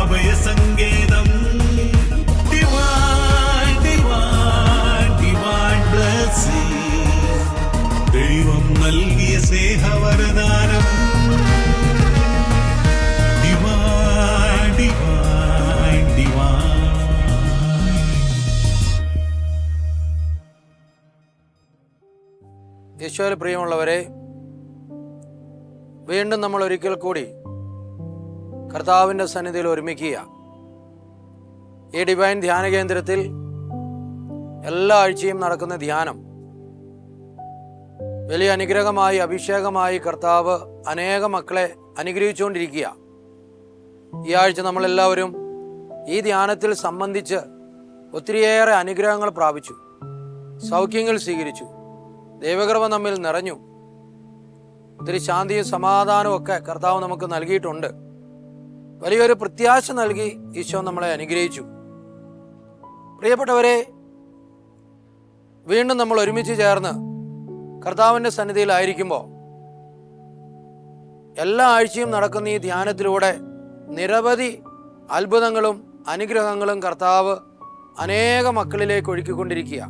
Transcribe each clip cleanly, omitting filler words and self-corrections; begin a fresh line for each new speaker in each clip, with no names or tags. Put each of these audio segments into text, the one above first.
അഭയസങ്കേതം. Divine, divine, divine blessing. ദൈവം നൽകിയ സ്നേഹവരദാനം. Divine, divine, divine.
യേശുവിൽ പ്രിയമുള്ളവരെ, വീണ്ടും നമ്മൾ ഒരിക്കൽ കൂടി കർത്താവിൻ്റെ സന്നിധിയിൽ ഒരുമിക്കുക. ഈ ഡിവൈൻ ധ്യാന കേന്ദ്രത്തിൽ എല്ലാ ആഴ്ചയും നടക്കുന്ന ധ്യാനം വലിയ അനുഗ്രഹമായി, അഭിഷേകമായി കർത്താവ് അനേക മക്കളെ അനുഗ്രഹിച്ചുകൊണ്ടിരിക്കുക. ഈ ആഴ്ച നമ്മളെല്ലാവരും ഈ ധ്യാനത്തിൽ സംബന്ധിച്ച് ഒത്തിരിയേറെ അനുഗ്രഹങ്ങൾ പ്രാപിച്ചു, സൗഖ്യങ്ങൾ സ്വീകരിച്ചു, ദൈവകൃപ നമ്മിൽ നിറഞ്ഞു. ഒത്തിരി ശാന്തിയും സമാധാനവും ഒക്കെ കർത്താവ് നമുക്ക് നൽകിയിട്ടുണ്ട്. വലിയൊരു പ്രത്യാശ നൽകി ഈശോ നമ്മളെ അനുഗ്രഹിച്ചു. പ്രിയപ്പെട്ടവരെ, വീണ്ടും നമ്മൾ ഒരുമിച്ച് ചേർന്ന് കർത്താവിൻ്റെ സന്നിധിയിലായിരിക്കുമ്പോൾ എല്ലാ ആഴ്ചയും നടക്കുന്ന ഈ ധ്യാനത്തിലൂടെ നിരവധി അത്ഭുതങ്ങളും അനുഗ്രഹങ്ങളും കർത്താവ് അനേക മക്കളിലേക്ക് ഒഴുക്കിക്കൊണ്ടിരിക്കുക.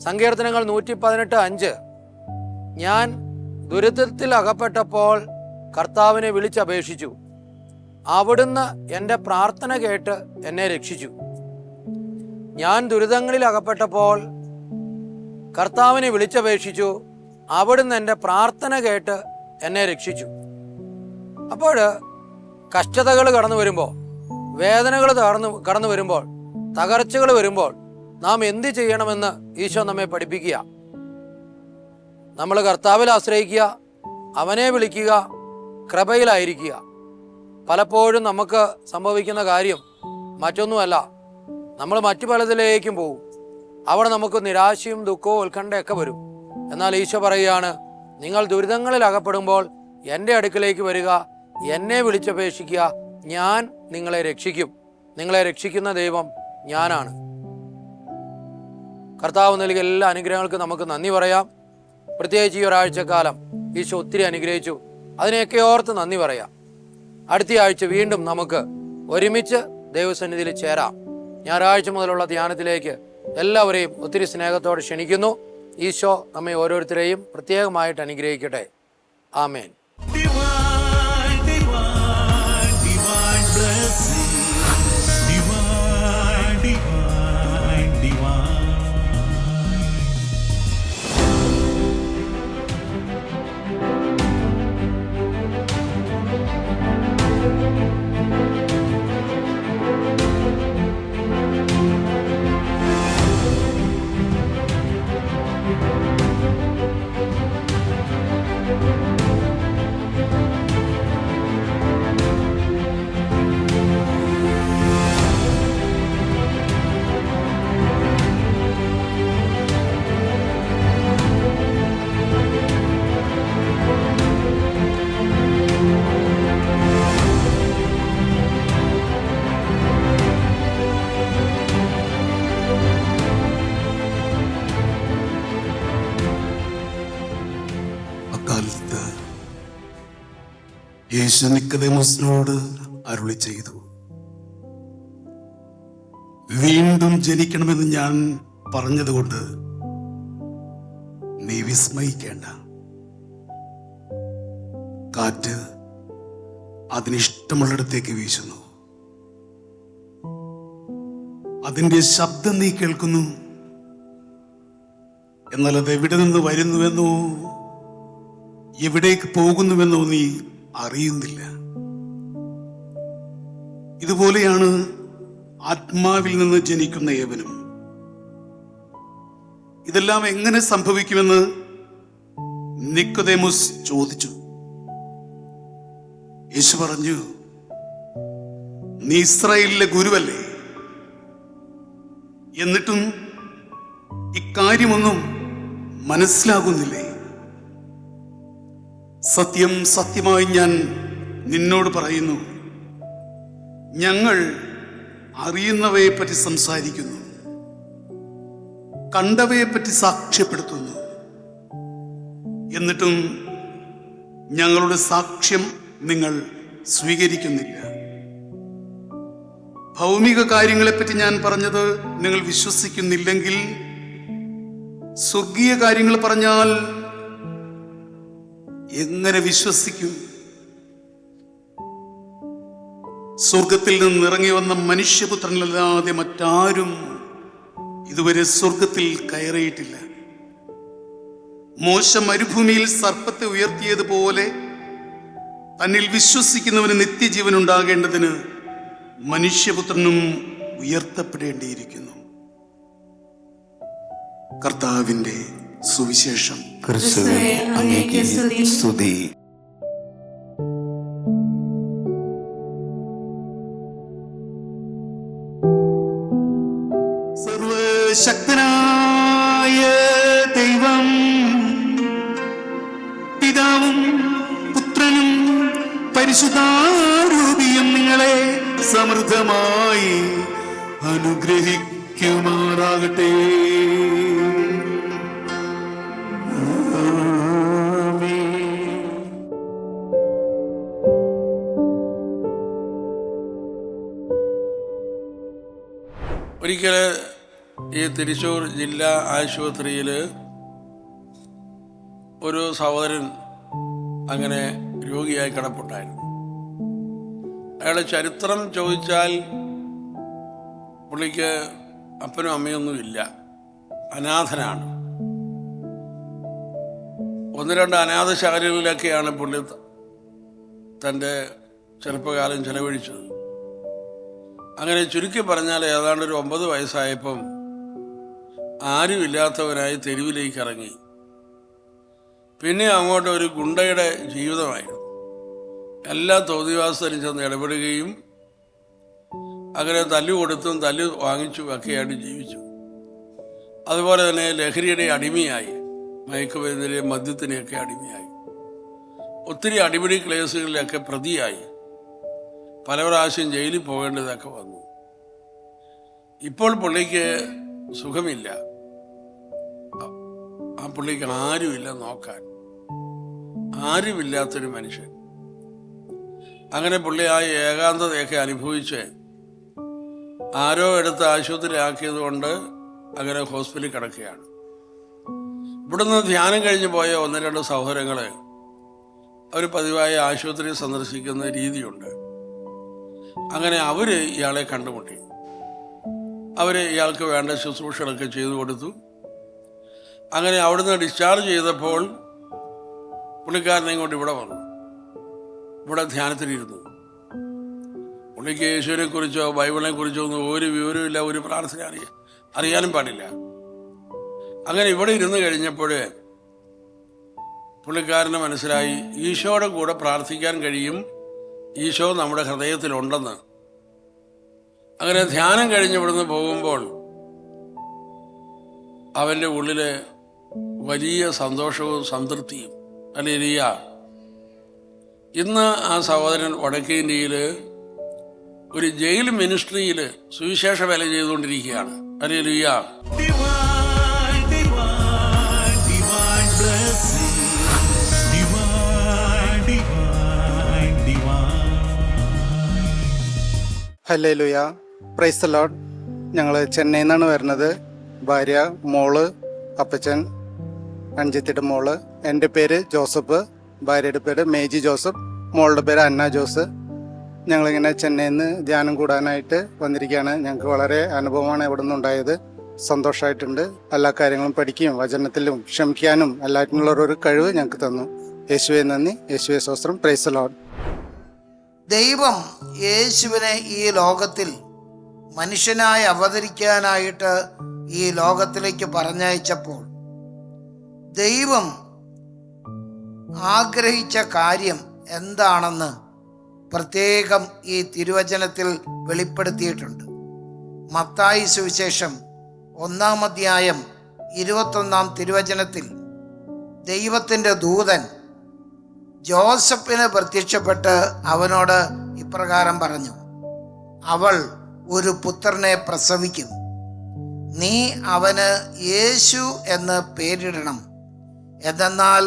സങ്കീർത്തനങ്ങൾ 118:5, ഞാൻ ദുരിതത്തിൽ അകപ്പെട്ടപ്പോൾ കർത്താവിനെ വിളിച്ചപേക്ഷിച്ചു, അവിടുന്ന് എൻ്റെ പ്രാർത്ഥന കേട്ട് എന്നെ രക്ഷിച്ചു. ഞാൻ ദുരിതങ്ങളിൽ അകപ്പെട്ടപ്പോൾ കർത്താവിനെ വിളിച്ചപേക്ഷിച്ചു, അവിടുന്ന് എൻ്റെ പ്രാർത്ഥന കേട്ട് എന്നെ രക്ഷിച്ചു. അപ്പോൾ കഷ്ടതകൾ കടന്നു വരുമ്പോൾ, വേദനകൾ കടന്നു വരുമ്പോൾ, തകർച്ചകൾ വരുമ്പോൾ നാം എന്ത് ചെയ്യണമെന്ന് ഈശോ നമ്മെ പഠിപ്പിക്കുക. നമ്മൾ കർത്താവിൽ ആശ്രയിക്കുക, അവനെ വിളിക്കുക, കൃപയിലായിരിക്കുക. പലപ്പോഴും നമുക്ക് സംഭവിക്കുന്ന കാര്യം മറ്റൊന്നുമല്ല, നമ്മൾ മറ്റു പലതിലേക്കും പോകും. അവിടെ നമുക്ക് നിരാശയും ദുഃഖവും ഉത്കണ്ഠയൊക്കെ വരും. എന്നാൽ ഈശോ പറയുകയാണ്, നിങ്ങൾ ദുരിതങ്ങളിൽ അകപ്പെടുമ്പോൾ എൻ്റെ അടുക്കലേക്ക് വരിക, എന്നെ വിളിച്ചപേക്ഷിക്കുക, ഞാൻ നിങ്ങളെ രക്ഷിക്കും. നിങ്ങളെ രക്ഷിക്കുന്ന ദൈവം ഞാനാണ്. കർത്താവ് നൽകിയ എല്ലാ അനുഗ്രഹങ്ങൾക്കും നമുക്ക് നന്ദി പറയാം. പ്രത്യേകിച്ച് ഈ ഒരാഴ്ചക്കാലം ഈശോ ഒത്തിരി അനുഗ്രഹിച്ചു, അതിനെയൊക്കെ ഓർത്ത് നന്ദി പറയാം. അടുത്ത ആഴ്ച വീണ്ടും നമുക്ക് ഒരുമിച്ച് ദൈവസന്നിധിയിൽ ചേരാം. ഞായറാഴ്ച മുതലുള്ള ധ്യാനത്തിലേക്ക് എല്ലാവരെയും ഒത്തിരി സ്നേഹത്തോടെ ക്ഷണിക്കുന്നു. ഈശോ നമ്മെ ഓരോരുത്തരെയും പ്രത്യേകമായിട്ട് അനുഗ്രഹിക്കട്ടെ. ആമേൻ.
യേശു നിക്കോദേമോസിനോട് അരുളി ചെയ്തു, വീണ്ടും ജനിക്കണമെന്ന് ഞാൻ പറഞ്ഞതുകൊണ്ട് നീ വിസ്മയിക്കേണ്ട. കാറ്റ് അതിനിഷ്ടമുള്ളിടത്തേക്ക് വീശുന്നു, അതിന്റെ ശബ്ദം നീ കേൾക്കുന്നു, എന്നാൽ അത് എവിടെ നിന്ന് വരുന്നുവെന്നോ എവിടേക്ക് പോകുന്നുവെന്നോ നീ അറിയുന്നില്ല. ഇതുപോലെയാണ് ആത്മാവിൽ നിന്ന് ജനിക്കുന്ന ഏവനും. ഇതെല്ലാം എങ്ങനെ സംഭവിക്കുമെന്ന് നിക്കോദേമോസ് ചോദിച്ചു. യേശു പറഞ്ഞു, നീ ഇസ്രായേലിലെ ഗുരുവല്ലേ, എന്നിട്ടും ഇക്കാര്യമൊന്നും മനസ്സിലാകുന്നില്ലേ? സത്യം സത്യമായി ഞാൻ നിന്നോട് പറയുന്നു, ഞങ്ങൾ അറിയുന്നവയെ പറ്റി സംസാരിക്കുന്നു, കണ്ടവയെ പറ്റി സാക്ഷ്യപ്പെടുത്തുന്നു, എന്നിട്ടും ഞങ്ങളുടെ സാക്ഷ്യം നിങ്ങൾ സ്വീകരിക്കുന്നില്ല. ഭൗമിക കാര്യങ്ങളെപ്പറ്റി ഞാൻ പറഞ്ഞത് നിങ്ങൾ വിശ്വസിക്കുന്നില്ലെങ്കിൽ സ്വർഗീയ കാര്യങ്ങൾ പറഞ്ഞാൽ എങ്ങനെ വിശ്വസിക്കും? സ്വർഗത്തിൽ നിന്ന് ഇറങ്ങി വന്ന മനുഷ്യപുത്രനല്ലാതെ മറ്റാരും ഇതുവരെ സ്വർഗത്തിൽ കയറിയിട്ടില്ല. മോശ മരുഭൂമിയിൽ സർപ്പത്തെ ഉയർത്തിയതുപോലെ തന്നിൽ വിശ്വസിക്കുന്നവന് നിത്യജീവൻ ഉണ്ടാകേണ്ടതിന് മനുഷ്യപുത്രനും ഉയർത്തപ്പെടേണ്ടിയിരിക്കുന്നു. കർത്താവിന്റെ സുവിശേഷം.
ക്രിസ്തുവേ, അങ്ങേക്ക് സ്തുതി.
സർവശക്തനായ ദൈവം പിതാവും പുത്രനും പരിശുദ്ധാരൂപിയും നിങ്ങളെ സമൃദ്ധമായി അനുഗ്രഹിക്കുമാറാകട്ടെ.
ഒരിക്കൽ ഈ തൃശ്ശൂർ ജില്ലാ ആശുപത്രിയിൽ ഒരു സഹോദരൻ അങ്ങനെ രോഗിയായി കിടപ്പുണ്ടായിരുന്നു. അയാളുടെ ചരിത്രം ചോദിച്ചാൽ പുള്ളിക്ക് അപ്പനും അമ്മയൊന്നുമില്ല, അനാഥനാണ്. 1-2 അനാഥശാലകളിലൊക്കെയാണ് പുള്ളി തൻ്റെ ചെറുപ്പകാലം ചെലവഴിച്ചത്. അങ്ങനെ ചുരുക്കി പറഞ്ഞാൽ ഏതാണ്ട് ഒരു 9 വയസ്സായപ്പം ആരുമില്ലാത്തവനായി തെരുവിലേക്ക് ഇറങ്ങി. പിന്നെ അങ്ങോട്ട് ഒരു ഗുണ്ടയുടെ ജീവിതമായിരുന്നു. എല്ലാ തോന്നിവാസത്തിനും ചെന്ന് ഇടപെടുകയും അങ്ങനെ തല്ലു കൊടുത്തും തല്ലു വാങ്ങിച്ചും ഒക്കെയായിട്ട് ജീവിച്ചു. അതുപോലെ തന്നെ ലഹരിയുടെ അടിമയായി, മയക്കുമരുന്നിലെ മദ്യത്തിനെയൊക്കെ അടിമയായി, ഒത്തിരി അടിപിടി കേസുകളിലൊക്കെ പ്രതിയായി, പല പ്രാവശ്യം ജയിലിൽ പോകേണ്ടതൊക്കെ വന്നു. ഇപ്പോൾ പുള്ളിക്ക് സുഖമില്ല. ആ പുള്ളിക്ക് ആരുമില്ല നോക്കാൻ, ആരുമില്ലാത്തൊരു മനുഷ്യൻ. അങ്ങനെ പുള്ളി ആ ഏകാന്തതയൊക്കെ അനുഭവിച്ച് ആരോ എടുത്ത് ആശുപത്രിയിലാക്കിയത് കൊണ്ട് അങ്ങനെ ഹോസ്പിറ്റലിൽ കിടക്കുകയാണ്. ഇവിടുന്ന് ധ്യാനം കഴിഞ്ഞ് പോയ 1-2 സഹോദരങ്ങൾ അവർ പതിവായി ആശുപത്രി സന്ദർശിക്കുന്ന രീതിയുണ്ട്. അങ്ങനെ അവർ ഇയാളെ കണ്ടുമുട്ടി. അവർ ഇയാൾക്ക് വേണ്ട ശുശ്രൂഷകളൊക്കെ ചെയ്തു കൊടുത്തു. അങ്ങനെ അവിടുന്ന് ഡിസ്ചാർജ് ചെയ്തപ്പോൾ പുള്ളിക്കാരനെ കൊണ്ട് ഇവിടെ വന്നു. ഇവിടെ ധ്യാനത്തിലിരുന്നു. പുള്ളിക്ക് യേശുവിനെ കുറിച്ചോ ബൈബിളിനെ കുറിച്ചോ ഒന്നും ഒരു വിവരമില്ല, ഒരു പ്രാർത്ഥന അറിയാനും പാടില്ല. അങ്ങനെ ഇവിടെ ഇരുന്ന് കഴിഞ്ഞപ്പോൾ പുള്ളിക്കാരന് മനസ്സിലായി ഈശോയുടെ കൂടെ പ്രാർത്ഥിക്കാൻ കഴിയും, ഈശോ നമ്മുടെ ഹൃദയത്തിലുണ്ടെന്ന്. അങ്ങനെ ധ്യാനം കഴിഞ്ഞ് ഇവിടുന്ന് പോകുമ്പോൾ അവൻ്റെ ഉള്ളിൽ വലിയ സന്തോഷവും സംതൃപ്തിയും. ഹല്ലേലൂയ. ഇന്ന് ആ സഹോദരൻ വടക്കേ ഇന്ത്യയിൽ ഒരു ജയിൽ മിനിസ്ട്രിയിൽ സുവിശേഷ വേല ചെയ്തുകൊണ്ടിരിക്കുകയാണ്. Hallelujah.
Divine, divine, divine blessing. Divine, divine, divine.
Hallelujah. Price the Lord. ഞങ്ങൾ ചെന്നൈയിൽ നിന്നാണ് വരുന്നത്. ഭാര്യ, മോള്, അപ്പച്ചൻ, അഞ്ചത്തിയുടെ മോള്. എൻ്റെ പേര് ജോസഫ്, ഭാര്യയുടെ പേര് മേജി ജോസഫ്, മോളുടെ പേര് അന്ന ജോസ്. ഞങ്ങളിങ്ങനെ ചെന്നൈയിൽ നിന്ന് ധ്യാനം കൂടാനായിട്ട് വന്നിരിക്കുകയാണ്. ഞങ്ങൾക്ക് വളരെ അനുഭവമാണ് ഇവിടെ നിന്നുണ്ടായത്. സന്തോഷമായിട്ടുണ്ട്. എല്ലാ കാര്യങ്ങളും പഠിക്കുകയും വചനത്തിലും ക്ഷമിക്കാനും എല്ലാറ്റിനുള്ള ഒരു കഴിവ് ഞങ്ങൾക്ക് തന്നു. യേശുവെ നന്ദി, യേശുവെ സ്തോത്രം. Price the Lord.
ദൈവം യേശുവിനെ ഈ ലോകത്തിൽ മനുഷ്യനായി അവതരിക്കാനായിട്ട് ഈ ലോകത്തിലേക്ക് പറഞ്ഞയച്ചപ്പോൾ ദൈവം ആഗ്രഹിച്ച കാര്യം എന്താണെന്ന് പ്രത്യേകം ഈ തിരുവചനത്തിൽ വെളിപ്പെടുത്തിയിട്ടുണ്ട്. മത്തായി സുവിശേഷം 1-ാം അധ്യായം 21-ാം തിരുവചനത്തിൽ ദൈവത്തിൻ്റെ ദൂതൻ ജോസഫിന് പ്രത്യക്ഷപ്പെട്ട് അവനോട് ഇപ്രകാരം പറഞ്ഞു: അവൾ ഒരു പുത്രനെ പ്രസവിക്കും, നീ അവന് യേശു എന്ന് പേരിടണം. എന്തെന്നാൽ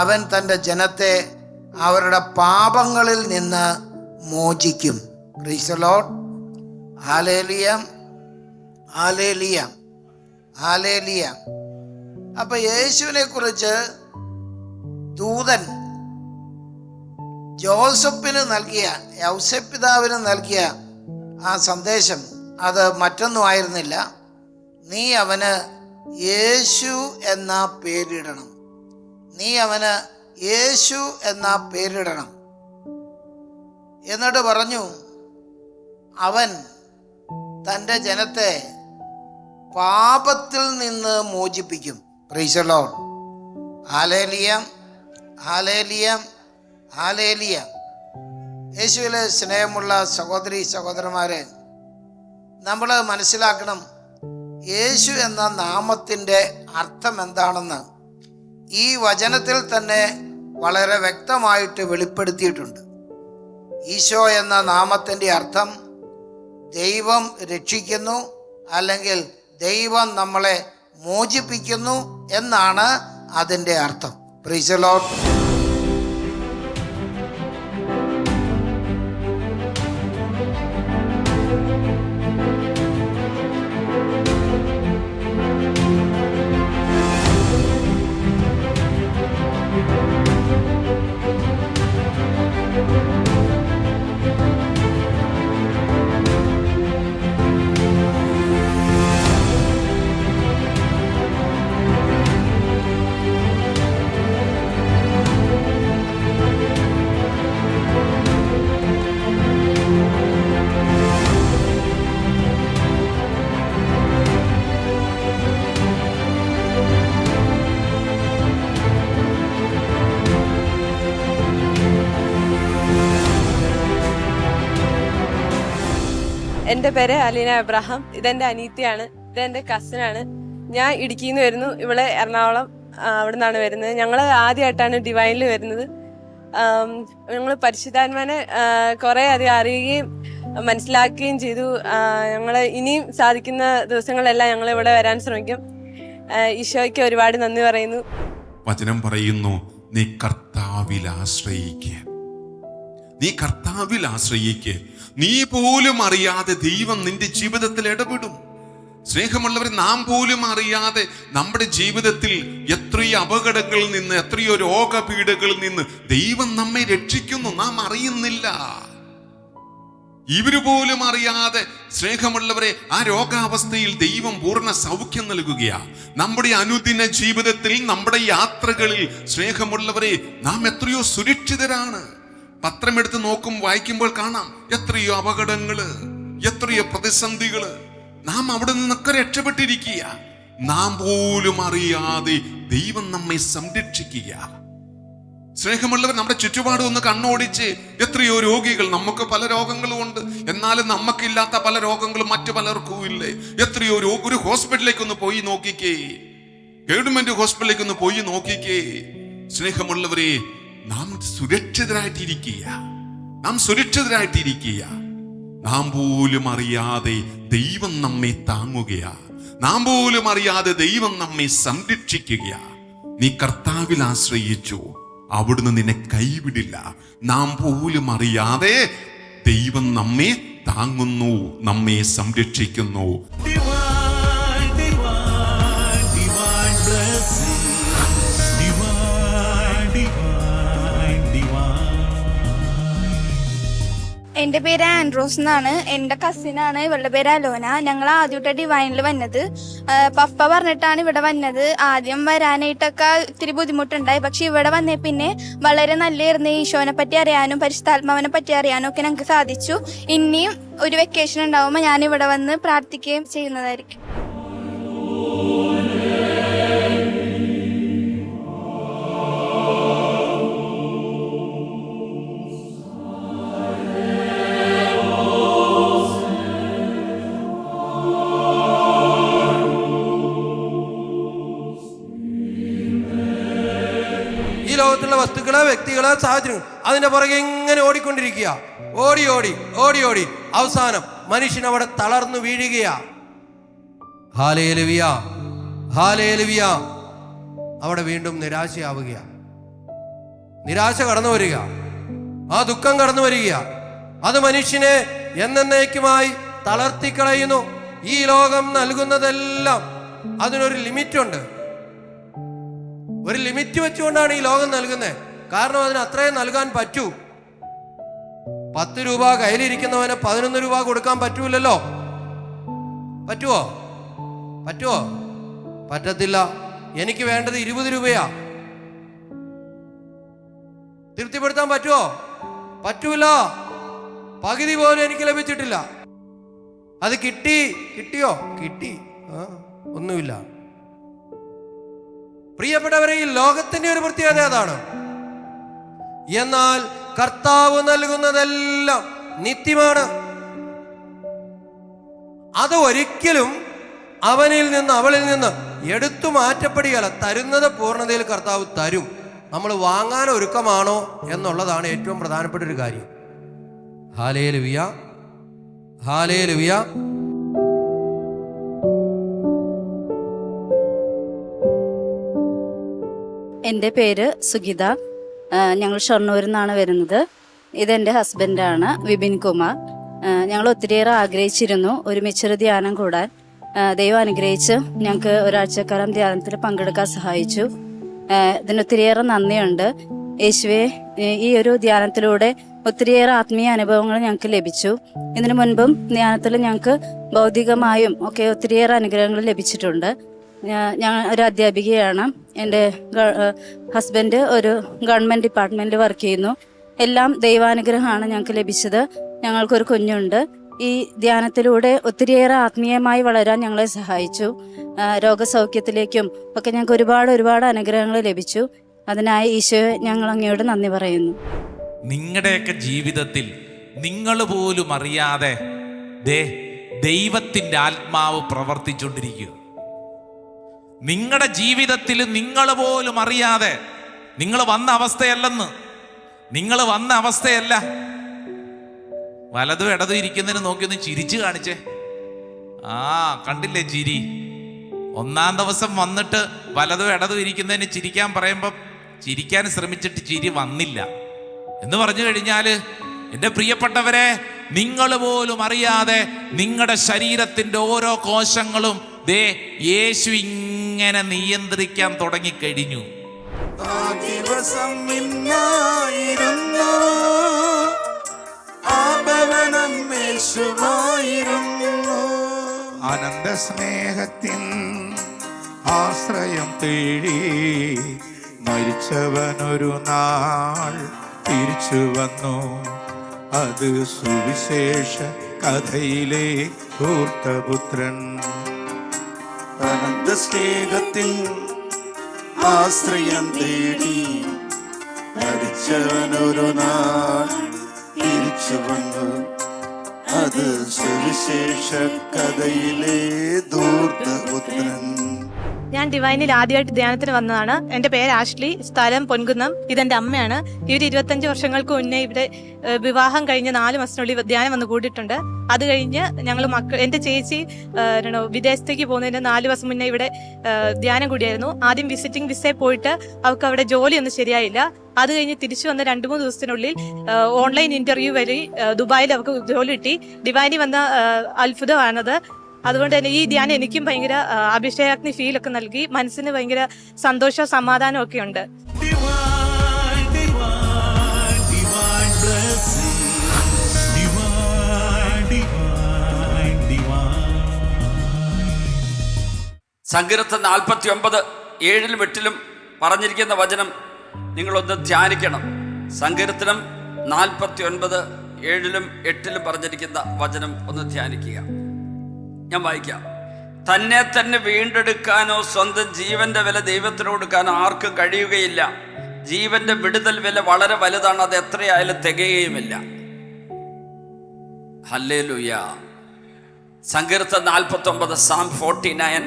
അവൻ തൻ്റെ ജനത്തെ അവരുടെ പാപങ്ങളിൽ നിന്ന് മോചിക്കും. Praise the Lord. Hallelujah, hallelujah, hallelujah. അപ്പൊ യേശുവിനെ കുറിച്ച് ദൂതൻ ജോസഫിന് നൽകിയ, യൗസേപ്പിതാവിന് നൽകിയ ആ സന്ദേശം അത് മറ്റൊന്നും ആയിരുന്നില്ല. നീ അവന് യേശു എന്ന പേരിടണം, നീ അവന് യേശു എന്ന പേരിടണം. എന്നിട്ട് പറഞ്ഞു, അവൻ തൻ്റെ ജനത്തെ പാപത്തിൽ നിന്ന് മോചിപ്പിക്കും. Praise the Lord. Hallelujah, hallelujah, hallelujah. യേശുവിലെ സ്നേഹമുള്ള സഹോദരി സഹോദരന്മാരെ, നമ്മൾ മനസ്സിലാക്കണം, യേശു എന്ന നാമത്തിൻ്റെ അർത്ഥം എന്താണെന്ന് ഈ വചനത്തിൽ തന്നെ വളരെ വ്യക്തമായിട്ട് വെളിപ്പെടുത്തിയിട്ടുണ്ട്. ഈശോ എന്ന നാമത്തിൻ്റെ അർത്ഥം ദൈവം രക്ഷിക്കുന്നു, അല്ലെങ്കിൽ ദൈവം നമ്മളെ മോചിപ്പിക്കുന്നു എന്നാണ് അതിൻ്റെ അർത്ഥം. Price the Lord.
എൻ്റെ പേര് അലീന എബ്രഹാം. ഇതെൻ്റെ അനീത്തിയാണ്, ഇതെൻ്റെ കസിനാണ്. ഞാൻ ഇടുക്കിയിൽ നിന്ന് വരുന്നു, ഇവിടെ എറണാകുളം അവിടെ നിന്നാണ് വരുന്നത്. ഞങ്ങൾ ആദ്യമായിട്ടാണ് ഡിവൈനിൽ വരുന്നത്. ഞങ്ങൾ പരിശുദ്ധാത്മാനെ കുറേ അധികം അറിയുകയും മനസ്സിലാക്കുകയും ചെയ്തു. ഞങ്ങൾ ഇനിയും സാധിക്കുന്ന ദിവസങ്ങളെല്ലാം ഞങ്ങൾ ഇവിടെ വരാൻ ശ്രമിക്കും. ഈശോയ്ക്ക് ഒരുപാട് നന്ദി പറയുന്നു.
വചനം പറയുന്നു, നീ കർത്താവിൽ ആശ്രയിക്കുക, നീ കർത്താവിൽ ആശ്രയിക്കുക. നീ പോലും അറിയാതെ ദൈവം നിന്റെ ജീവിതത്തിൽ ഇടപെടും. സ്നേഹമുള്ളവർ, നാം പോലും അറിയാതെ നമ്മുടെ ജീവിതത്തിൽ എത്രയോ അപകടങ്ങളിൽ നിന്ന്, എത്രയോ രോഗപീഠകളിൽ നിന്ന് ദൈവം നമ്മെ രക്ഷിക്കുന്നു, നാം അറിയുന്നില്ല. ഇവര് പോലും അറിയാതെ സ്നേഹമുള്ളവരെ ആ രോഗാവസ്ഥയിൽ ദൈവം പൂർണ്ണ സൗഖ്യം നൽകുകയാ. നമ്മുടെ അനുദിന ജീവിതത്തിൽ, നമ്മുടെ യാത്രകളിൽ സ്നേഹമുള്ളവരെ നാം എത്രയോ സുരക്ഷിതരാണ്. പത്രമെടുത്ത് വായിക്കുമ്പോൾ കാണാം എത്രയോ അപകടങ്ങള്, എത്രയോ പ്രതിസന്ധികള്. നാം അവിടെ നിന്നൊക്കെ രക്ഷപ്പെട്ടിരിക്കുക. നാം പോലും അറിയാതെ ദൈവം നമ്മെ സംരക്ഷിക്കുക. സ്നേഹമുള്ളവർ, നമ്മുടെ ചുറ്റുപാടും ഒന്ന് കണ്ണോടിച്ച് എത്രയോ രോഗികൾ, നമുക്ക് പല രോഗങ്ങളും ഉണ്ട്, എന്നാലും നമുക്കില്ലാത്ത പല രോഗങ്ങളും മറ്റു പലർക്കും ഇല്ലേ. എത്രയോ ഒരു ഹോസ്പിറ്റലിലേക്ക് ഒന്ന് പോയി നോക്കിക്കേ, ഗവൺമെന്റ് ഹോസ്പിറ്റലിലേക്ക് ഒന്ന് പോയി നോക്കിക്കേ. സ്നേഹമുള്ളവരെ, നാം സുരക്ഷിതരായിട്ടിരിക്കുക, നാം സുരക്ഷിതരായിട്ടിരിക്കുക. നാം പോലും അറിയാതെ ദൈവം നമ്മെ താങ്ങുകയാ, നാം പോലും അറിയാതെ ദൈവം നമ്മെ സംരക്ഷിക്കുകയാ. നീ കർത്താവിൽ ആശ്രയിച്ചു, അവിടുന്ന് നിന്നെ കൈവിടില്ല. നാം പോലും അറിയാതെ ദൈവം നമ്മെ താങ്ങുന്നു, നമ്മെ സംരക്ഷിക്കുന്നു. Divine, divine, divine blessing. Divine, divine, divine.
എൻ്റെ പേര് ആൻഡ്രോസ് എന്നാണ്. എൻ്റെ കസിനാണ്. ഇവളുടെ പേര് അലോന. ഞങ്ങൾ ആദ്യമായിട്ട് ഡിവൈനിൽ വന്നത് പപ്പ പറഞ്ഞിട്ടാണ് ഇവിടെ വന്നത്. ആദ്യം വരാനായിട്ടൊക്കെ ഇത്തിരി ബുദ്ധിമുട്ടുണ്ടായി. പക്ഷെ ഇവിടെ വന്നേ പിന്നെ വളരെ നല്ലതായിരുന്നു. ഈശോനെ പറ്റി അറിയാനും പരിശുദ്ധാത്മാവിനെ പറ്റി അറിയാനും ഒക്കെ ഞങ്ങൾക്ക് സാധിച്ചു. ഇനിയും ഒരു വെക്കേഷൻ ഉണ്ടാവുമ്പോൾ ഞാൻ ഇവിടെ വന്ന് പ്രാർത്ഥിക്കുകയും ചെയ്യുന്നതായിരിക്കും.
ലോകത്തുള്ള വസ്തുക്കള്, വ്യക്തികള്, സാഹചര്യങ്ങൾ അതിന്റെ പുറകെ ഇങ്ങനെ ഓടിക്കൊണ്ടിരിക്കുക. ഓടി ഓടി ഓടി ഓടി അവസാനം മനുഷ്യൻ അവിടെ തളർന്നു വീഴുകയാ. Hallelujah, hallelujah. അവിടെ വീണ്ടും നിരാശയാവുകയാ. നിരാശ കടന്നു വരിക, ആ ദുഃഖം കടന്നു വരിക. അത് മനുഷ്യനെ എന്നേക്കുമായി തളർത്തിക്കളയുന്നു. ഈ ലോകം നൽകുന്നതെല്ലാം അതിനൊരു ലിമിറ്റുണ്ട്. ഒരു ലിമിറ്റ് വെച്ചുകൊണ്ടാണ് ഈ ലോകം നൽകുന്നത്. കാരണം അതിന് അത്രയും നൽകാൻ പറ്റൂ. 10 രൂപ കയ്യിലിരിക്കുന്നവന് 11 രൂപ കൊടുക്കാൻ പറ്റൂലല്ലോ. പറ്റുമോ? പറ്റത്തില്ല. എനിക്ക് വേണ്ടത് 20 രൂപയാ. തൃപ്തിപ്പെടുത്താൻ പറ്റുമോ? പറ്റൂല. പകുതി പോലും എനിക്ക് ലഭിച്ചിട്ടില്ല. അത് കിട്ടിയോ? കിട്ടി. ഒന്നുമില്ല. പ്രിയപ്പെട്ടവരെ, ഈ ലോകത്തിന്റെ ഒരു പ്രത്യേകത അതാണ്. എന്നാൽ കർത്താവ് നൽകുന്നതെല്ലാം നിത്യമാണ്. അത് ഒരിക്കലും അവനിൽ നിന്ന് അവളിൽ നിന്ന് എടുത്തു മാറ്റപ്പെടുകയല്ല. തരുന്നത് പൂർണ്ണതയിൽ കർത്താവ് തരും. നമ്മൾ വാങ്ങാൻ ഒരുക്കമാണോ എന്നുള്ളതാണ് ഏറ്റവും പ്രധാനപ്പെട്ട ഒരു കാര്യം. Hallelujah, hallelujah.
എൻ്റെ പേര് സുഗിത. ഞങ്ങൾ ഷൊർണൂരിൽ നിന്നാണ് വരുന്നത്. ഇതെൻ്റെ ഹസ്ബൻഡാണ്, വിപിൻ കുമാർ. ഞങ്ങൾ ഒത്തിരിയേറെ ആഗ്രഹിച്ചിരുന്നു ഒരുമിച്ചൊരു ധ്യാനം കൂടാൻ. ദൈവം അനുഗ്രഹിച്ച് ഞങ്ങൾക്ക് ഒരാഴ്ചക്കാലം ധ്യാനത്തിൽ പങ്കെടുക്കാൻ സഹായിച്ചു. ഇതിനൊത്തിരിയേറെ നന്ദിയുണ്ട്. യേശുവെ, ഈ ഒരു ധ്യാനത്തിലൂടെ ഒത്തിരിയേറെ ആത്മീയ അനുഭവങ്ങൾ ഞങ്ങൾക്ക് ലഭിച്ചു. ഇതിനു മുൻപും ധ്യാനത്തിൽ ഞങ്ങൾക്ക് ഭൗതികമായും ഒക്കെ ഒത്തിരിയേറെ അനുഗ്രഹങ്ങൾ ലഭിച്ചിട്ടുണ്ട്. ഞാൻ ഒരു അധ്യാപികയാണ്. എൻ്റെ ഹസ്ബൻഡ് ഒരു ഗവൺമെൻറ് ഡിപ്പാർട്ട്മെൻറ്റിൽ വർക്ക് ചെയ്യുന്നു. എല്ലാം ദൈവാനുഗ്രഹമാണ് ഞങ്ങൾക്ക് ലഭിച്ചത്. ഞങ്ങൾക്കൊരു കുഞ്ഞുണ്ട്. ഈ ധ്യാനത്തിലൂടെ ഒത്തിരിയേറെ ആത്മീയമായി വളരാൻ ഞങ്ങളെ സഹായിച്ചു. രോഗസൗഖ്യത്തിലേക്കും ഒക്കെ ഞങ്ങൾക്ക് ഒരുപാട് അനുഗ്രഹങ്ങൾ ലഭിച്ചു. അതിനായി ഈശോയെ ഞങ്ങൾ അങ്ങയോട് നന്ദി പറയുന്നു.
നിങ്ങളുടെയൊക്കെ ജീവിതത്തിൽ നിങ്ങൾ പോലും അറിയാതെ ദൈവത്തിൻ്റെ ആത്മാവ് പ്രവർത്തിച്ചുകൊണ്ടിരിക്കുക. നിങ്ങളുടെ ജീവിതത്തിൽ നിങ്ങൾ പോലും അറിയാതെ, നിങ്ങൾ വന്ന അവസ്ഥയല്ല. വലതും ഇടതും ഇരിക്കുന്നതിന് നോക്കിയൊന്ന് ചിരിച്ചു കാണിച്ചേ. കണ്ടില്ലേ ചിരി? ഒന്നാം ദിവസം വന്നിട്ട് വലതും ഇടതും ഇരിക്കുന്നതിന് ചിരിക്കാൻ പറയുമ്പോൾ ചിരിക്കാൻ ശ്രമിച്ചിട്ട് ചിരി വന്നില്ല എന്ന് പറഞ്ഞു കഴിഞ്ഞാൽ, എൻ്റെ പ്രിയപ്പെട്ടവരെ, നിങ്ങൾ പോലും അറിയാതെ നിങ്ങളുടെ ശരീരത്തിൻ്റെ ഓരോ കോശങ്ങളും യേശു ഇങ്ങനെ നിയന്ത്രിക്കാൻ തുടങ്ങിക്കഴിഞ്ഞു.
ആ ദിവസം ഇന്നായിരുന്നു, ആ ഭവനം യേശുവായിരുന്നു. ആനന്ദ സ്നേഹത്തിൻ ആശ്രയം തേടി മരിച്ചവനൊരു നാൾ തിരിച്ചു വന്നു. അത് സുവിശേഷ കഥയിലെ ധൂർത്തപുത്രൻ. അനന്ത സ്നേഹത്തിൻ ആശ്രയം തേടി മരിച്ചവനൊരു നാൾ തിരിച്ചു വന്നു. അത് സുവിശേഷ കഥയിലെ ധൂർത്തപുത്രൻ.
ഞാൻ ഡിവൈനിൽ ആദ്യമായിട്ട് ധ്യാനത്തിന് വന്നതാണ്. എൻ്റെ പേര് ആഷ്ലി, സ്ഥലം പൊൻകുന്നം. ഇതെൻ്റെ അമ്മയാണ്. ഇവർ 25 വർഷങ്ങൾക്ക് മുന്നേ ഇവിടെ വിവാഹം കഴിഞ്ഞ് 4 മാസത്തിനുള്ളിൽ ധ്യാനം വന്ന് കൂടിയിട്ടുണ്ട്. അത് കഴിഞ്ഞ് ഞങ്ങൾ എൻ്റെ ചേച്ചി വിദേശത്തേക്ക് പോകുന്നതിന് 4 ദിവസം മുന്നേ ഇവിടെ ധ്യാനം കൂടിയായിരുന്നു. ആദ്യം വിസിറ്റിംഗ് വിസയിൽ പോയിട്ട് അവർക്ക് അവിടെ ജോലിയൊന്നും ശരിയായില്ല. അത് കഴിഞ്ഞ് തിരിച്ചു വന്ന 2-3 ദിവസത്തിനുള്ളിൽ ഓൺലൈൻ ഇന്റർവ്യൂ വഴി ദുബായിൽ അവർക്ക് ജോലി കിട്ടി. ഡിവൈനിൽ വന്ന അത്ഭുതമാണത്. അതുകൊണ്ട് തന്നെ ഈ ധ്യാനം എനിക്കും ഭയങ്കര അഭിഷേകാഗ്നി ഫീലൊക്കെ നൽകി. മനസ്സിന് ഭയങ്കര സന്തോഷവും സമാധാനവും ഒക്കെ ഉണ്ട്.
സങ്കീർത്തനം 49 7-ലും 8-ലും പറഞ്ഞിരിക്കുന്ന വചനം നിങ്ങളൊന്ന് ധ്യാനിക്കണം. സങ്കീർത്തനം 49 7-ലും 8-ലും പറഞ്ഞിരിക്കുന്ന വചനം ഒന്ന് ധ്യാനിക്കുക. ഞാൻ വായിക്കാം. തന്നെ വീണ്ടെടുക്കാനോ സ്വന്തം ജീവന്റെ വില ദൈവത്തിന് കൊടുക്കാനോ ആർക്കും കഴിയുകയില്ല. ജീവന്റെ വിടുതൽ വില വളരെ വലുതാണ്, അത് എത്രയായാലും തികയുമില്ല. ഹല്ലേലൂയ. സങ്കീർത്തനം 49 Psalm 49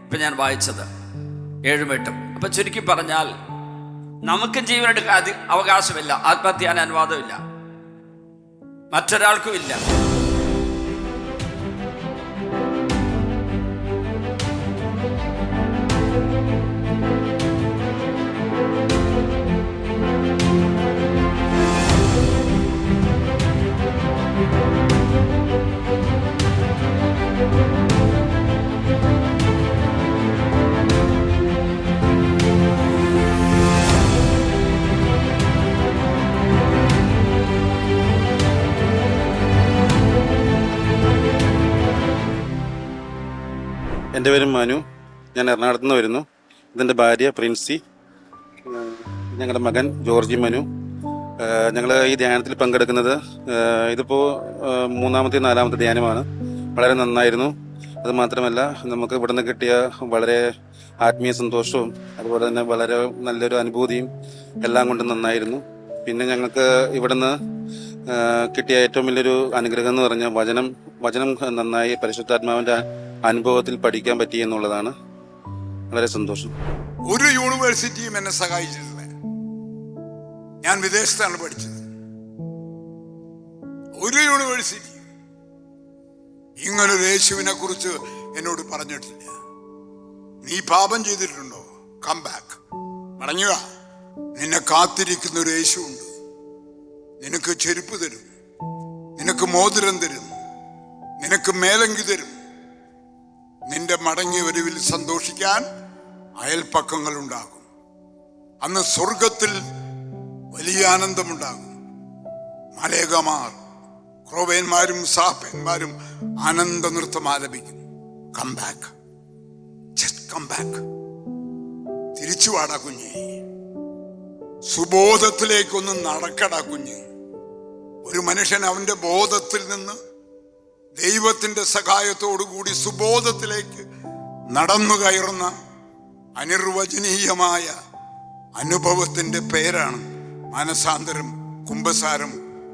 ഇപ്പം ഞാൻ വായിച്ചത് 7-ഉം 8-ഉം. അപ്പം ചുരുക്കി പറഞ്ഞാൽ, നമുക്ക് ജീവനെടുക്കാൻ അവകാശമില്ല, ആത്മഹത്യ ചെയ്യാൻ അനുവാദമില്ല, മറ്റൊരാൾക്കും ഇല്ല.
എൻ്റെ പേര് മനു. ഞാൻ എറണാകുളത്ത് നിന്ന് വരുന്നു. ഇതെൻ്റെ ഭാര്യ പ്രിൻസി, ഞങ്ങളുടെ മകൻ ജോർജി മനു. ഞങ്ങൾ ഈ ധ്യാനത്തിൽ പങ്കെടുക്കുന്നത് ഇതിപ്പോൾ 3-ാമത്തെ 4-ാമത്തെ ധ്യാനമാണ്. വളരെ നന്നായിരുന്നു. അതുമാത്രമല്ല, നമുക്ക് ഇവിടെ നിന്ന് കിട്ടിയ വളരെ ആത്മീയ സന്തോഷവും അതുപോലെ തന്നെ വളരെ നല്ലൊരു അനുഭൂതിയും എല്ലാം കൊണ്ടും നന്നായിരുന്നു. പിന്നെ ഞങ്ങൾക്ക് ഇവിടുന്ന് കിട്ടിയ ഏറ്റവും വലിയൊരു അനുഗ്രഹം എന്ന് പറഞ്ഞാൽ വചനം നന്നായി പരിശുദ്ധാത്മാവിൻ്റെ അനുഭവത്തിൽ പഠിക്കാൻ പറ്റി എന്നുള്ളതാണ്. വളരെ സന്തോഷം.
ഒരു യൂണിവേഴ്സിറ്റിയും എന്നെ സഹായിച്ചിട്ടില്ല. ഞാൻ വിദേശത്താണ് പഠിച്ചത്. ഒരു യൂണിവേഴ്സിറ്റി ഇങ്ങനൊരു യേശുവിനെ കുറിച്ച് എന്നോട് പറഞ്ഞിട്ടില്ല. നീ പാപം ചെയ്തിട്ടുണ്ടോ? കം ബാക്ക്, മടങ്ങുക. നിന്നെ കാത്തിരിക്കുന്ന ഒരു യേശു ഉണ്ട്. നിനക്ക് ചെരുപ്പ് തരും, നിനക്ക് മോതിരം തരും, നിനക്ക് മേലങ്കി തരും. നിന്റെ മടങ്ങിയ വരവിൽ സന്തോഷിക്കാൻ അയൽപ്പക്കങ്ങൾ ഉണ്ടാകും. അന്ന് സ്വർഗത്തിൽ വലിയ ആനന്ദമുണ്ടാകും. മലേകമാർ, ക്രോവേന്മാരും സാപ്പന്മാരും ആനന്ദ നൃത്തം ആലപിക്കും. Come back, just come back. തിരിച്ചു വാടാ കുഞ്ഞ്, സുബോധത്തിലേക്കൊന്ന് നടക്കടാ കുഞ്ഞ്. ഒരു മനുഷ്യൻ അവന്റെ ബോധത്തിൽ നിന്ന് ദൈവത്തിന്റെ സഹായത്തോടുകൂടി സുബോധത്തിലേക്ക് നടന്നു കയറുന്ന അനിർവചനീയമായ അനുഭവത്തിന്റെ പേരാണ് മനസാന്തരം, കുംഭസാരം,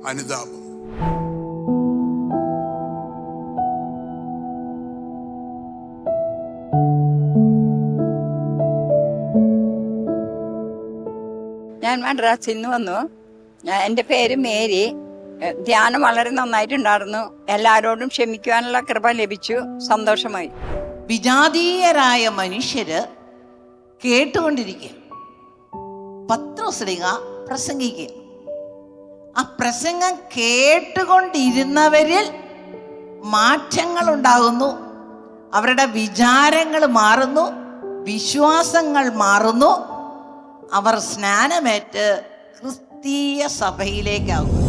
അനുതാപം.
ഞാൻ മദ്രാസിൽ നിന്ന് വന്നു. എൻ്റെ പേര് മേരി. ധ്യാനം വളരെ നന്നായിട്ടുണ്ടായിരുന്നു. എല്ലാവരോടും ക്ഷമിക്കുവാനുള്ള കൃപ ലഭിച്ചു. സന്തോഷമായി.
വിജാതീയരായ മനുഷ്യര് കേട്ടുകൊണ്ടിരിക്കുക, പത്രോസ്ലീഹ പ്രസംഗിക്കുക. ആ പ്രസംഗം കേട്ടുകൊണ്ടിരുന്നവരിൽ മാറ്റങ്ങൾ ഉണ്ടാകുന്നു. അവരുടെ വിചാരങ്ങൾ മാറുന്നു, വിശ്വാസങ്ങൾ മാറുന്നു. അവർ സ്നാനമേറ്റ് ക്രിസ്തീയ സഭയിലേക്കാകും.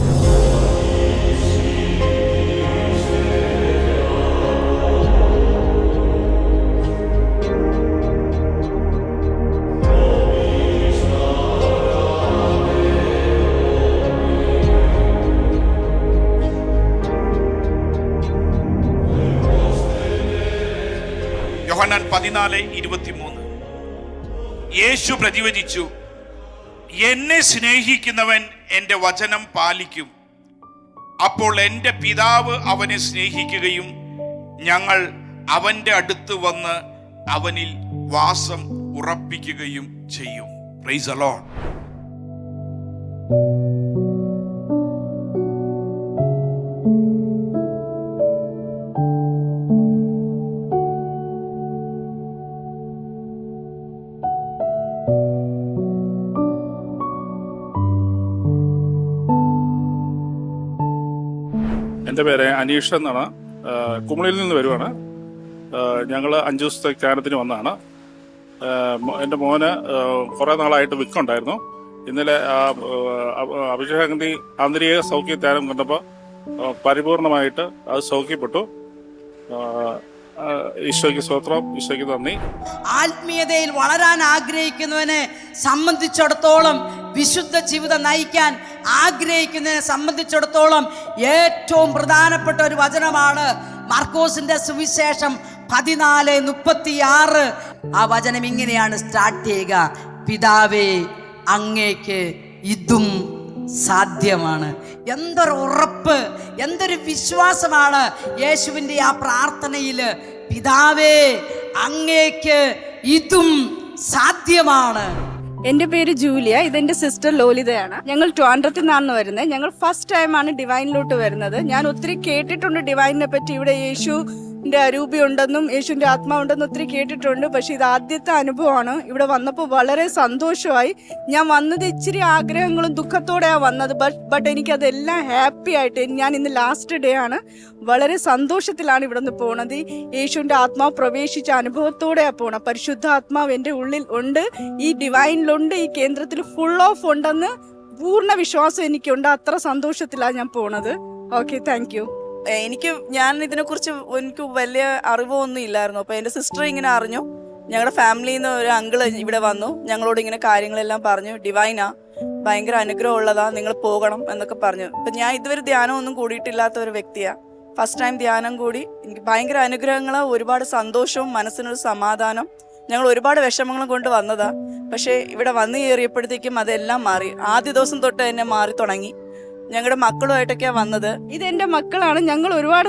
യോഹന്നാൻ 14:23 യേശു പ്രതിവചിച്ചു, എന്നെ സ്നേഹിക്കുന്നവൻ എൻ്റെ വചനം പാലിക്കും. അപ്പോൾ എൻ്റെ പിതാവ് അവനെ സ്നേഹിക്കുകയും ഞങ്ങൾ അവൻ്റെ അടുത്ത് വന്ന് അവനിൽ വാസം ഉറപ്പിക്കുകയും ചെയ്യും. Price the Lord.
എൻ്റെ പേര് അനീഷ് എന്നാണ്. കുമളിയിൽ നിന്ന് വരുവാണ്. ഞങ്ങൾ 5 ദിവസത്തെ ധ്യാനത്തിന് വന്നതാണ്. എൻ്റെ മോന് കുറേ നാളായിട്ട് വിക്കുണ്ടായിരുന്നു. ഇന്നലെ അഭിഷേകന്തി ആന്തരിക സൗഖ്യ ധ്യാനം കണ്ടപ്പോൾ പരിപൂർണമായിട്ട് അത് സൗഖ്യപ്പെട്ടു. ഈശോയ്ക്ക് സ്തോത്രം, ഈശോയ്ക്ക് നന്ദി.
ആത്മീയതയിൽ വളരാൻ ആഗ്രഹിക്കുന്നവനെ സംബന്ധിച്ചിടത്തോളം, വിശുദ്ധ ജീവിതം നയിക്കാൻ ആഗ്രഹിക്കുന്നതിനെ സംബന്ധിച്ചിടത്തോളം ഏറ്റവും പ്രധാനപ്പെട്ട ഒരു വചനമാണ് മാർക്കോസിന്റെ സുവിശേഷം 14:36. ആ വചനം ഇങ്ങനെയാണ് സ്റ്റാർട്ട് ചെയ്യുക: പിതാവേ, അങ്ങേക്ക് ഇതും സാധ്യമാണ്. എന്തൊരു ഉറപ്പ്, എന്തൊരു വിശ്വാസമാണ് യേശുവിൻ്റെ ആ പ്രാർത്ഥനയിൽ. പിതാവേ, അങ്ങേക്ക് ഇതും സാധ്യമാണ്.
എൻ്റെ പേര് ജൂലിയ, ഇതെൻ്റെ സിസ്റ്റർ ലോലിതയാണ്. ഞങ്ങൾ ട്രിവാൻഡ്രത്തിൽ നിന്നാണ് വരുന്നത്. ഞങ്ങൾ ഫസ്റ്റ് ടൈമാണ് ഡിവൈനിലോട്ട് വരുന്നത്. ഞാൻ ഒത്തിരി കേട്ടിട്ടുണ്ട് ഡിവൈനിനെ പറ്റി. ഇവിടെ യേശുവിൻ്റെ അരൂപിയുണ്ടെന്നും യേശുവിൻ്റെ ആത്മാവുണ്ടെന്നും ഒത്തിരി കേട്ടിട്ടുണ്ട്. പക്ഷെ ഇത് ആദ്യത്തെ അനുഭവമാണ്. ഇവിടെ വന്നപ്പോൾ വളരെ സന്തോഷമായി. ഞാൻ വന്നത് ഇച്ചിരി ആഗ്രഹങ്ങളും ദുഃഖത്തോടെയാണ് വന്നത്. ബട്ട് എനിക്കതെല്ലാം ഹാപ്പി ആയിട്ട്, ഞാൻ ഇന്ന് ലാസ്റ്റ് ഡേ ആണ്. വളരെ സന്തോഷത്തിലാണ് ഇവിടെ നിന്ന് പോണത്. യേശുവിൻ്റെ ആത്മാവ് പ്രവേശിച്ച അനുഭവത്തോടെയാണ് പോണത്. പരിശുദ്ധ ആത്മാവ് എൻ്റെ ഉള്ളിൽ ഉണ്ട്, ഈ ഡിവൈനിലുണ്ട്, ഈ കേന്ദ്രത്തിൽ ഫുൾ ഓഫ് ഉണ്ടെന്ന് പൂർണ്ണ വിശ്വാസം എനിക്കുണ്ട്. അത്ര സന്തോഷത്തിലാണ് ഞാൻ പോണത്. Okay, thank you.
ഞാൻ ഇതിനെക്കുറിച്ച് എനിക്ക് വലിയ അറിവൊന്നും ഇല്ലായിരുന്നു. അപ്പോൾ എൻ്റെ സിസ്റ്റർ ഇങ്ങനെ അറിഞ്ഞു. ഞങ്ങളുടെ ഫാമിലിയിൽ നിന്ന് ഒരു അങ്കിള് ഇവിടെ വന്നു, ഞങ്ങളോട് ഇങ്ങനെ കാര്യങ്ങളെല്ലാം പറഞ്ഞു. ഡിവൈനാ, ഭയങ്കര അനുഗ്രഹം ഉള്ളതാ, നിങ്ങൾ പോകണം എന്നൊക്കെ പറഞ്ഞു. അപ്പം ഞാൻ ഇതുവരെ ധ്യാനം ഒന്നും കൂടിയിട്ടില്ലാത്ത ഒരു വ്യക്തിയാണ്. ഫസ്റ്റ് ടൈം ധ്യാനം കൂടി. എനിക്ക് ഭയങ്കര അനുഗ്രഹങ്ങൾ, ഒരുപാട് സന്തോഷവും മനസ്സിനൊരു സമാധാനം. ഞങ്ങൾ ഒരുപാട് വിഷമങ്ങളും കൊണ്ട് വന്നതാ. പക്ഷേ ഇവിടെ വന്നു കയറിയപ്പോഴത്തേക്കും അതെല്ലാം മാറി. ആദ്യ ദിവസം തൊട്ട് തന്നെ മാറി തുടങ്ങി. ഞങ്ങളുടെ മക്കളുമായിട്ടൊക്കെയാണ് വന്നത്.
ഇതെന്റെ മക്കളാണ്. ഞങ്ങൾ ഒരുപാട്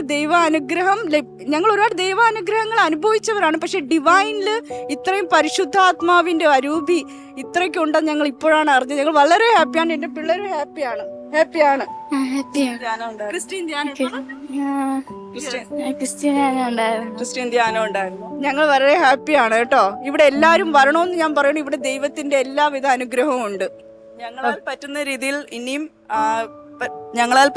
ദൈവാനുഗ്രഹങ്ങൾ അനുഭവിച്ചവരാണ്. പക്ഷെ ഡിവൈനിൽ ഇത്രയും പരിശുദ്ധാത്മാവിന്റെ അരൂപി ഇത്രയ്ക്കുണ്ടെന്ന് ഞങ്ങൾ ഇപ്പോഴാണ് അറിഞ്ഞത്. ഞങ്ങൾ വളരെ ഹാപ്പിയാണ്. എന്റെ പിള്ളേരും ഹാപ്പിയാണ്. ക്രിസ്ത്യൻ ധ്യാനം ഉണ്ടായിരുന്നു. ഞങ്ങൾ വളരെ ഹാപ്പിയാണ് കേട്ടോ. ഇവിടെ എല്ലാവരും വരണമെന്ന് ഞാൻ പറയുന്നു. ഇവിടെ ദൈവത്തിന്റെ എല്ലാവിധ അനുഗ്രഹവും ഉണ്ട്. ഞങ്ങളാൽ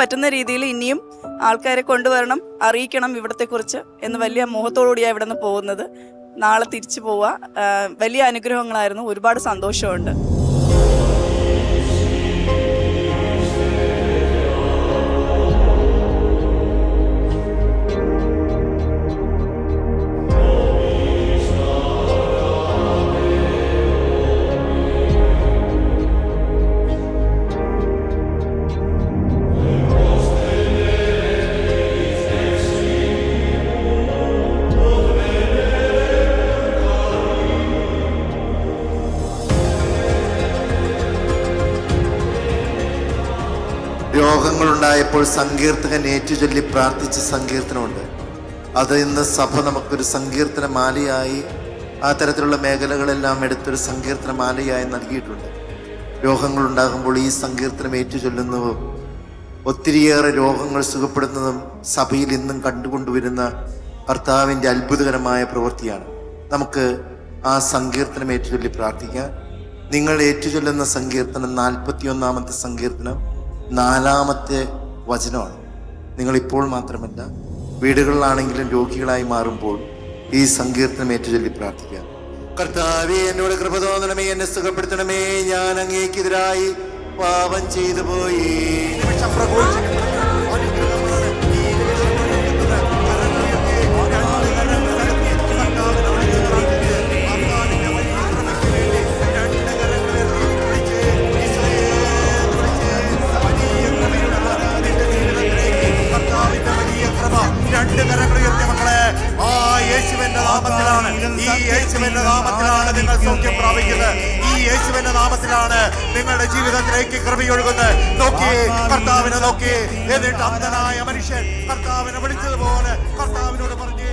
പറ്റുന്ന രീതിയിൽ ഇനിയും ആൾക്കാരെ കൊണ്ടുവരണം, അറിയിക്കണം ഇവിടത്തെ കുറിച്ച് എന്ന് വലിയ മോഹത്തോടുകൂടിയാണ് ഇവിടെ നിന്ന് പോകുന്നത്. നാളെ തിരിച്ചു പോവുക. വലിയ അനുഗ്രഹങ്ങളായിരുന്നു. ഒരുപാട് സന്തോഷമുണ്ട്.
രോഗങ്ങളുണ്ടായപ്പോൾ സങ്കീർത്തകൻ ഏറ്റുചൊല്ലി പ്രാർത്ഥിച്ച സങ്കീർത്തനമുണ്ട്. അത് ഇന്ന് സഭ നമുക്കൊരു സങ്കീർത്തന മാലയായി, ആ തരത്തിലുള്ള മേഖലകളെല്ലാം എടുത്തൊരു സങ്കീർത്തന മാലയായി നൽകിയിട്ടുണ്ട്. രോഗങ്ങളുണ്ടാകുമ്പോൾ ഈ സങ്കീർത്തനം ഏറ്റുചൊല്ലുന്നതും ഒത്തിരിയേറെ രോഗങ്ങൾ സുഖപ്പെടുന്നതും സഭയിൽ ഇന്നും കണ്ടുകൊണ്ടുവരുന്ന കർത്താവിൻ്റെ അത്ഭുതകരമായ പ്രവൃത്തിയാണ്. നമുക്ക് ആ സങ്കീർത്തനം ഏറ്റുചൊല്ലി പ്രാർത്ഥിക്കാം. നിങ്ങൾ ഏറ്റുചൊല്ലുന്ന സങ്കീർത്തനം 41-ാമത്തെ സങ്കീർത്തനം 4-ാമത്തെ വചനമാണ്. നിങ്ങളിപ്പോൾ മാത്രമല്ല, വീടുകളിലാണെങ്കിലും രോഗികളായി മാറുമ്പോൾ ഈ സങ്കീർത്തനം ഏറ്റുചൊല്ലി പ്രാർത്ഥിക്കാം. കർത്താവേ, എന്നോട് കൃപ തോന്നണമേ, എന്നെ സുഖപ്പെടുത്തണമേ. ഞാൻ അങ്ങേക്കെതിരായി പാപം ചെയ്തു പോയി.
രണ്ട് കരങ്ങളുയർത്തിയ മക്കളെ, ആ യേശുവിന്റെ നാമത്തിലാണ്, ഈ യേശുവിന്റെ നാമത്തിലാണ് നിങ്ങൾ സൗഖ്യം പ്രാപിക്കുന്നത്. ഈ യേശുവിന്റെ നാമത്തിലാണ് നിങ്ങളുടെ ജീവിതത്തിലേക്ക് കൃപയൊഴുകുന്നത്. നോക്കിയേ, കർത്താവിനെ നോക്കിയേ. എന്നിട്ട് അന്ധനായ മനുഷ്യൻ കർത്താവിനെ വിളിച്ചതുപോലെ കർത്താവിനോട് പറഞ്ഞേ,